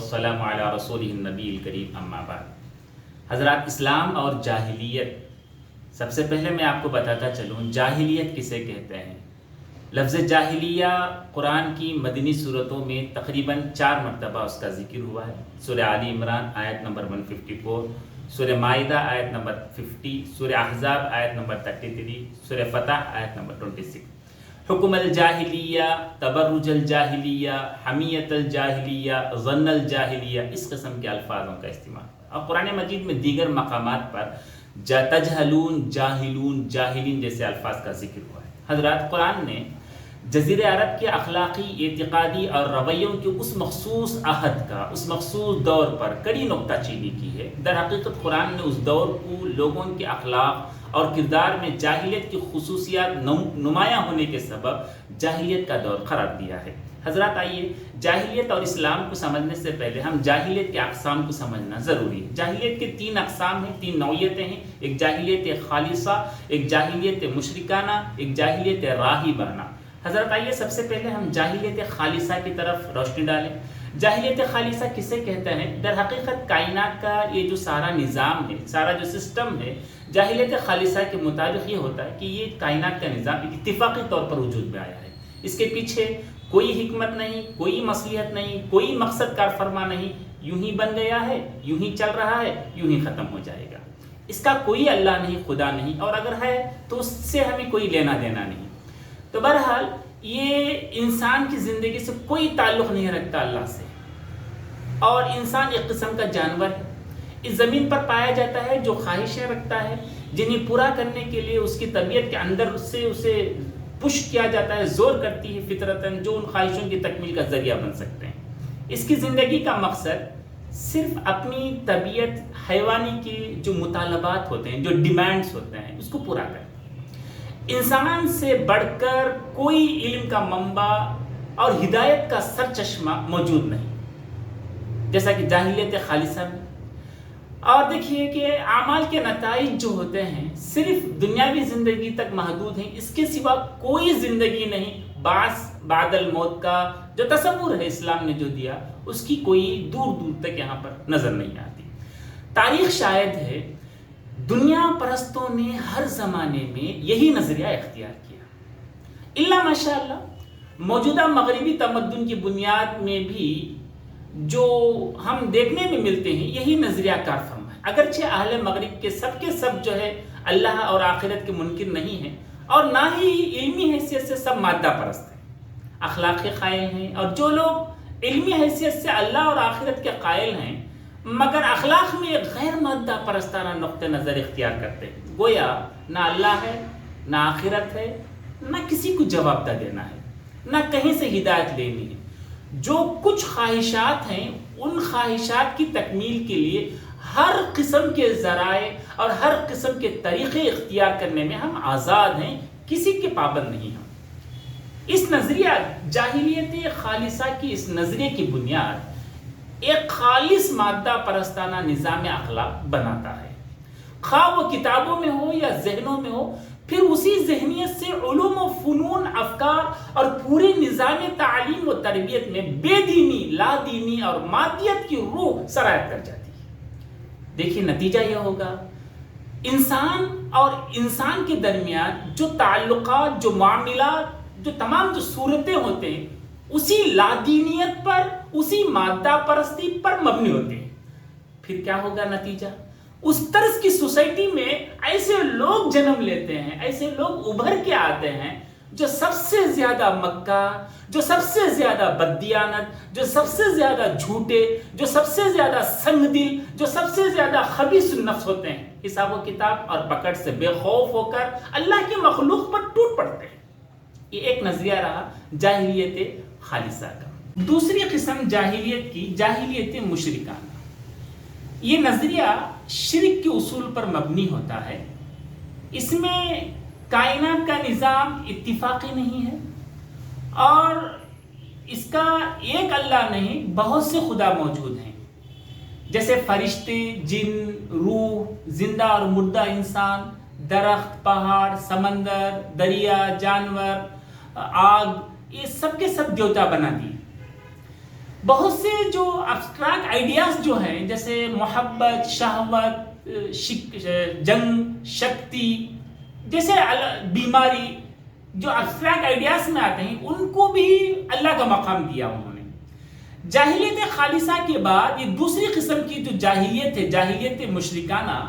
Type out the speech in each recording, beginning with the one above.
والسلام علی رسولہ النبی الکریم اما بعد۔ حضرات، اسلام اور جاہلیت، سب سے پہلے میں آپ کو بتاتا چلوں جاہلیت کسے کہتے ہیں۔ لفظ جاہلیہ قرآن کی مدنی صورتوں میں تقریباً 4 مرتبہ اس کا ذکر ہوا ہے۔ سورہ آل عمران آیت نمبر 154، سورہ مائدہ آیت نمبر 50، سورہ احزاب آیت نمبر 33، سورہ فتح آیت نمبر 26۔ حکم الجاہلیہ، تبرج الجاہلیہ، حمیت الجاہلیہ، ظن الجاہلیہ، اس قسم کے الفاظوں کا استعمال۔ اور قرآن مجید میں دیگر مقامات پر تجہلون، جاہلون، جاہلین جیسے الفاظ کا ذکر ہوا ہے۔ حضرات، قرآن نے جزیرہ عرب کے اخلاقی، اعتقادی اور رویوں کے اس مخصوص عہد کا، اس مخصوص دور پر کڑی نکتہ چینی کی ہے۔ در حقیقت قرآن نے اس دور کو لوگوں کے اخلاق اور کردار میں جاہلیت کی خصوصیات نمایاں ہونے کے سبب جاہلیت کا دور قرار دیا ہے۔ حضرات، آئیے جاہلیت اور اسلام کو سمجھنے سے پہلے ہم جاہلیت کے اقسام کو سمجھنا ضروری ہے۔ جاہلیت کے 3 اقسام ہیں، 3 نوعیتیں ہیں۔ ایک جاہلیت خالصہ، ایک جاہلیت مشرکانہ، ایک جاہلیت راہبانہ۔ حضرت، آئیے سب سے پہلے ہم جاہلیت خالصہ کی طرف روشنی ڈالیں۔ جاہلیت خالصہ کسے کہتے ہیں؟ در حقیقت کائنات کا یہ جو سارا نظام ہے، سارا جو سسٹم ہے، جاہلیت خالصہ کے مطابق یہ ہوتا ہے کہ یہ کائنات کا نظام ایک اتفاقی طور پر وجود میں آیا ہے۔ اس کے پیچھے کوئی حکمت نہیں، کوئی مصلحت نہیں، کوئی مقصد کار فرما نہیں، یوں ہی بن گیا ہے، یوں ہی چل رہا ہے، یوں ہی ختم ہو جائے گا۔ اس کا کوئی اللہ نہیں، خدا نہیں، اور اگر ہے تو اس سے ہمیں کوئی لینا دینا نہیں۔ تو بہرحال یہ انسان کی زندگی سے کوئی تعلق نہیں رکھتا اللہ سے، اور انسان ایک قسم کا جانور ہے، اس زمین پر پایا جاتا ہے جو خواہشیں رکھتا ہے، جنہیں پورا کرنے کے لیے اس کی طبیعت کے اندر سے اسے پش کیا جاتا ہے، زور کرتی ہے فطرتاً، جو ان خواہشوں کی تکمیل کا ذریعہ بن سکتے ہیں۔ اس کی زندگی کا مقصد صرف اپنی طبیعت حیوانی کے جو مطالبات ہوتے ہیں، جو ڈیمانڈز ہوتے ہیں، اس کو پورا کرنا۔ انسان سے بڑھ کر کوئی علم کا منبع اور ہدایت کا سرچشمہ موجود نہیں، جیسا کہ جاہلیت خالصہ میں۔ اور دیکھیے کہ اعمال کے نتائج جو ہوتے ہیں صرف دنیاوی زندگی تک محدود ہیں، اس کے سوا کوئی زندگی نہیں۔ بعد الموت کا جو تصور ہے اسلام نے جو دیا، اس کی کوئی دور دور تک یہاں پر نظر نہیں آتی۔ تاریخ شاہد ہے دنیا پرستوں نے ہر زمانے میں یہی نظریہ اختیار کیا، الا ماشاء اللہ موجودہ مغربی تمدن کی بنیاد میں بھی جو ہم دیکھنے میں ملتے ہیں یہی نظریہ کار فرما ہے۔ اگرچہ اہل مغرب کے سب جو ہے اللہ اور آخرت کے منکر نہیں ہیں، اور نہ ہی علمی حیثیت سے سب مادہ پرست ہیں، اخلاق کے قائل ہیں، اور جو لوگ علمی حیثیت سے اللہ اور آخرت کے قائل ہیں مگر اخلاق میں ایک غیر مادہ پرستانہ نقطہ نظر اختیار کرتے ہیں، گویا نہ اللہ ہے، نہ آخرت ہے، نہ کسی کو جواب دہ دینا ہے، نہ کہیں سے ہدایت لینی ہے۔ جو کچھ خواہشات ہیں، ان خواہشات کی تکمیل کے لیے ہر قسم کے ذرائع اور ہر قسم کے طریقے اختیار کرنے میں ہم آزاد ہیں، کسی کے پابند نہیں ہم۔ اس نظریہ جاہلیت خالصہ کی اس نظریے کی بنیاد ایک خالص مادہ پرستانہ نظام اخلاق بناتا ہے، خواہ وہ کتابوں میں ہو یا ذہنوں میں ہو، پھر اسی ذہنیت سے علوم و فنون، افکار اور پورے نظام تعلیم و تربیت میں بے دینی، لا دینی اور مادیت کی روح سرایت کر جاتی ہے۔ دیکھیے نتیجہ یہ ہوگا، انسان اور انسان کے درمیان جو تعلقات، جو معاملات، جو تمام جو صورتیں ہوتے ہیں، اسی لادینیت پر، اسی مادہ پرستی پر مبنی ہوتے ہیں۔ پھر کیا ہوگا نتیجہ؟ اس طرز کی سوسائٹی میں ایسے لوگ جنم لیتے ہیں، ایسے لوگ ابھر کے آتے ہیں جو سب سے زیادہ مکار، جو سب سے زیادہ بددیانت، جو سب سے زیادہ جھوٹے، جو سب سے زیادہ سنگ دل، جو سب سے زیادہ خبیث النفس ہوتے ہیں، حساب و کتاب اور پکڑ سے بے خوف ہو کر اللہ کی مخلوق پر ٹوٹ پڑتے ہیں۔ یہ ایک نظریہ رہا جاہلیت خالصہ کا۔ دوسری قسم جاہلیت کی، جاہلیت مشرکانہ۔ یہ نظریہ شرک کے اصول پر مبنی ہوتا ہے۔ اس میں کائنات کا نظام اتفاقی نہیں ہے، اور اس کا ایک اللہ نہیں، بہت سے خدا موجود ہیں، جیسے فرشتے، جن، روح، زندہ اور مردہ انسان، درخت، پہاڑ، سمندر، دریا، جانور، آگ، یہ سب کے سب دیوتا بنا دیے۔ بہت سے جو ابسٹریکٹ آئیڈیاز جو ہیں جیسے محبت، شہوت، جنگ، شکتی جیسے بیماری جو ابسٹریکٹ آئیڈیاز میں آتے ہیں ان کو بھی اللہ کا مقام دیا انہوں نے۔ جاہلیت خالصہ کے بعد یہ دوسری قسم کی جو جاہلیت ہے، جاہلیت مشرکانہ،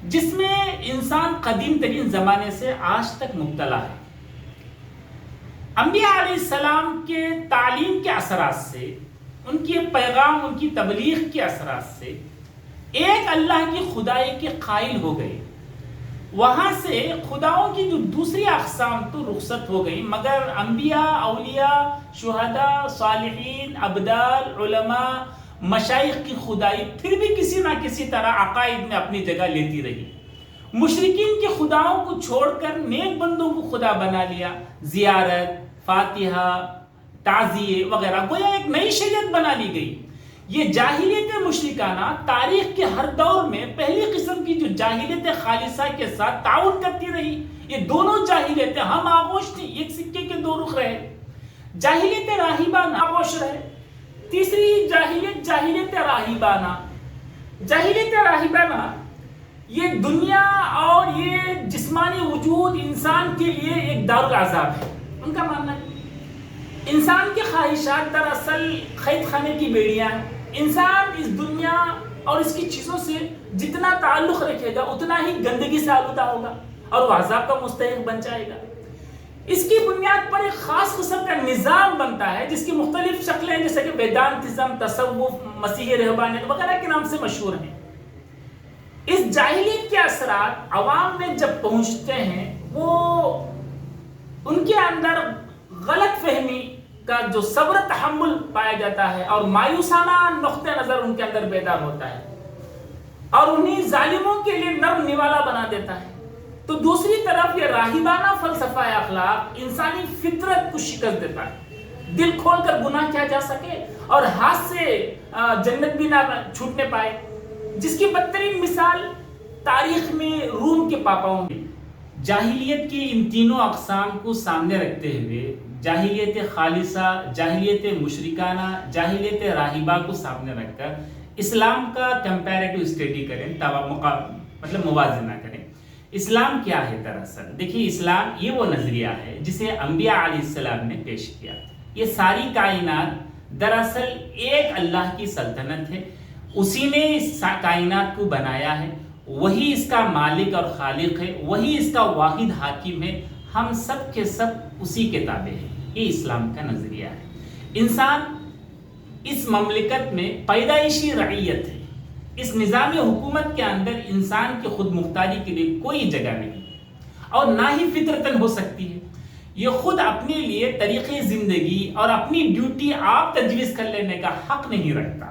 جس میں انسان قدیم ترین زمانے سے آج تک مبتلا ہے۔ انبیاء علیہ السلام کے تعلیم کے اثرات سے، ان کے پیغام، ان کی تبلیغ کے اثرات سے ایک اللہ کی خدائی کے قائل ہو گئے۔ وہاں سے خداؤں کی جو دوسری اقسام تو رخصت ہو گئی، مگر انبیاء، اولیاء، شہداء، صالحین، ابدال، علماء، مشائخ کی خدائی پھر بھی کسی نہ کسی طرح عقائد میں اپنی جگہ لیتی رہی۔ مشرکین کے خداؤں کو چھوڑ کر نیک بندوں کو خدا بنا لیا، زیارت، فاتحہ، تعزیے وغیرہ، گویا ایک نئی شریعت بنا لی گئی۔ یہ جاہلیت مشرکانہ تاریخ کے ہر دور میں پہلی قسم کی جو جاہلیت خالصہ کے ساتھ تعاون کرتی رہی۔ یہ دونوں جاہلیتیں ہم آغوش تھیں، ایک سکے کے دو رخ رہے۔ جاہلیت راہبانہ آغوش رہے۔ تیسری جاہلیت، جاہلیت راہبانہ۔ جاہلیت راہبانہ یہ دنیا اور یہ جسمانی وجود انسان کے لیے ایک دارالعذاب ہے۔ ان کا ماننا ہے انسان کی خواہشات دراصل قید خانے کی بیڑیاں ہیں۔ انسان اس دنیا اور اس کی چیزوں سے جتنا تعلق رکھے گا اتنا ہی گندگی سے آلودہ ہوگا اور وہ عذاب کا مستحق بن جائے گا۔ اس کی بنیاد پر ایک خاص قسم کا نظام بنتا ہے جس کی مختلف شکلیں جیسے کہ ویدانتزم، تصوف، مسیحی رہبانیت وغیرہ کے نام سے مشہور ہیں۔ اس جاہلیت کے اثرات عوام میں جب پہنچتے ہیں وہ ان کے اندر غلط فہمی کا جو صبر تحمل پایا جاتا ہے اور مایوسانہ نقطہ نظر ان کے اندر بیدار ہوتا ہے اور انہیں ظالموں کے لیے نرم نوالا بنا دیتا ہے۔ تو دوسری طرف یہ راہبانہ فلسفہ اخلاق انسانی فطرت کو شکست دیتا ہے، دل کھول کر گناہ کیا جا سکے اور ہاتھ سے جنت بھی نہ چھوٹنے پائے، جس کی بدترین مثال تاریخ میں روم کے پاپاؤں میں۔ جاہلیت کی ان تینوں اقسام کو سامنے رکھتے ہوئے جاہلیت خالصہ، جاہلیت مشرکانہ، جاہلیت راہبہ کو سامنے رکھ کر اسلام کا کمپیریٹو اسٹڈی کریں، مطلب موازنہ کریں۔ اسلام کیا ہے دراصل؟ دیکھیے اسلام یہ وہ نظریہ ہے جسے انبیاء علیہ السلام نے پیش کیا۔ یہ ساری کائنات دراصل ایک اللہ کی سلطنت ہے، اسی نے اس کائنات کو بنایا ہے، وہی اس کا مالک اور خالق ہے، وہی اس کا واحد حاکم ہے، ہم سب کے سب اسی کے تابع ہیں۔ یہ اسلام کا نظریہ ہے۔ انسان اس مملکت میں پیدائشی رعیت ہے۔ اس نظام حکومت کے اندر انسان کی خود مختاری کے لیے کوئی جگہ نہیں اور نہ ہی فطرتاً ہو سکتی ہے۔ یہ خود اپنے لیے طریقے زندگی اور اپنی ڈیوٹی آپ تجویز کر لینے کا حق نہیں رکھتا۔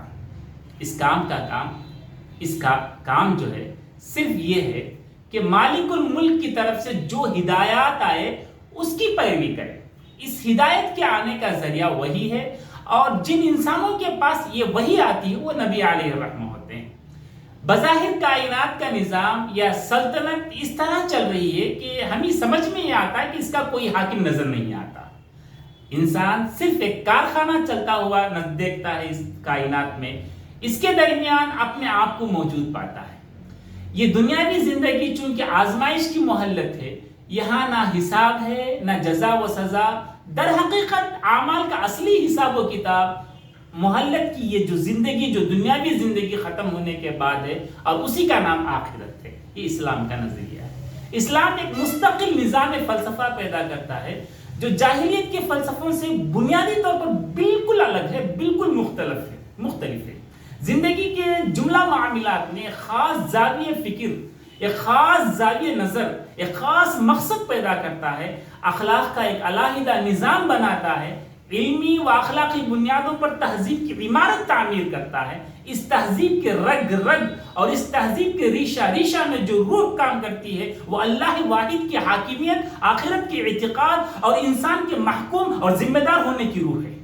اس کا کام جو ہے صرف یہ ہے کہ مالک الملک کی طرف سے جو ہدایات آئے اس کی پیروی کرے۔ اس ہدایت کے آنے کا ذریعہ وہی ہے اور جن انسانوں کے پاس یہ وہی آتی ہے وہ نبی علیہ الرحمہ ہوتے ہیں۔ بظاہر کائنات کا نظام یا سلطنت اس طرح چل رہی ہے کہ ہمیں سمجھ میں یہ آتا ہے کہ اس کا کوئی حاکم نظر نہیں آتا۔ انسان صرف ایک کارخانہ چلتا ہوا دیکھتا ہے اس کائنات میں، اس کے درمیان اپنے آپ کو موجود پاتا ہے۔ یہ دنیاوی زندگی چونکہ آزمائش کی مہلت ہے، یہاں نہ حساب ہے نہ جزا و سزا۔ در حقیقت اعمال کا اصلی حساب و کتاب مہلت کی یہ جو زندگی، جو دنیاوی زندگی ختم ہونے کے بعد ہے اور اسی کا نام آخرت ہے۔ یہ اسلام کا نظریہ ہے۔ اسلام ایک مستقل نظام فلسفہ پیدا کرتا ہے جو جاہلیت کے فلسفوں سے بنیادی طور پر بالکل الگ ہے، بالکل مختلف ہے۔ زندگی کے جملہ معاملات میں ایک خاص زاویہ فکر، ایک خاص زاویہ نظر، ایک خاص مقصد پیدا کرتا ہے، اخلاق کا ایک علیحدہ نظام بناتا ہے، علمی و اخلاقی بنیادوں پر تہذیب کی عمارت تعمیر کرتا ہے۔ اس تہذیب کے رگ اور اس تہذیب کے ریشہ میں جو روح کام کرتی ہے وہ اللہ واحد کی حاکمیت، آخرت کے اعتقاد اور انسان کے محکوم اور ذمہ دار ہونے کی روح ہے۔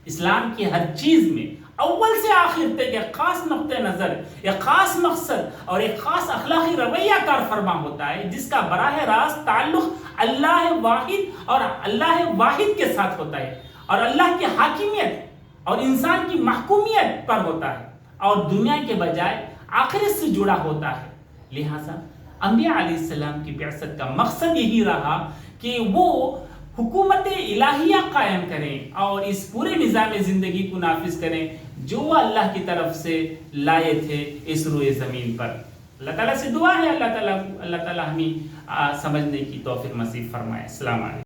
اسلام کی ہر چیز میں اول سے آخر تک ایک خاص نقطہ نظر، ایک خاص مقصد اور ایک خاص اخلاقی رویہ کار فرما ہوتا ہے جس کا براہ راست تعلق اللہ واحد کے ساتھ ہوتا ہے اور اللہ کی حاکمیت اور انسان کی محکومیت پر ہوتا ہے اور دنیا کے بجائے آخرت سے جڑا ہوتا ہے. لہٰذا انبیاء علیہ السلام کی بعثت کا مقصد یہی رہا کہ وہ حکومت الہیہ قائم کریں اور اس پورے نظام زندگی کو نافذ کریں جو وہ اللہ کی طرف سے لائے تھے اس روئے زمین پر. اللہ تعالیٰ سے دعا ہے اللہ تعالیٰ ہمیں سمجھنے کی توفیق نصیب فرمائے. السلام علیکم.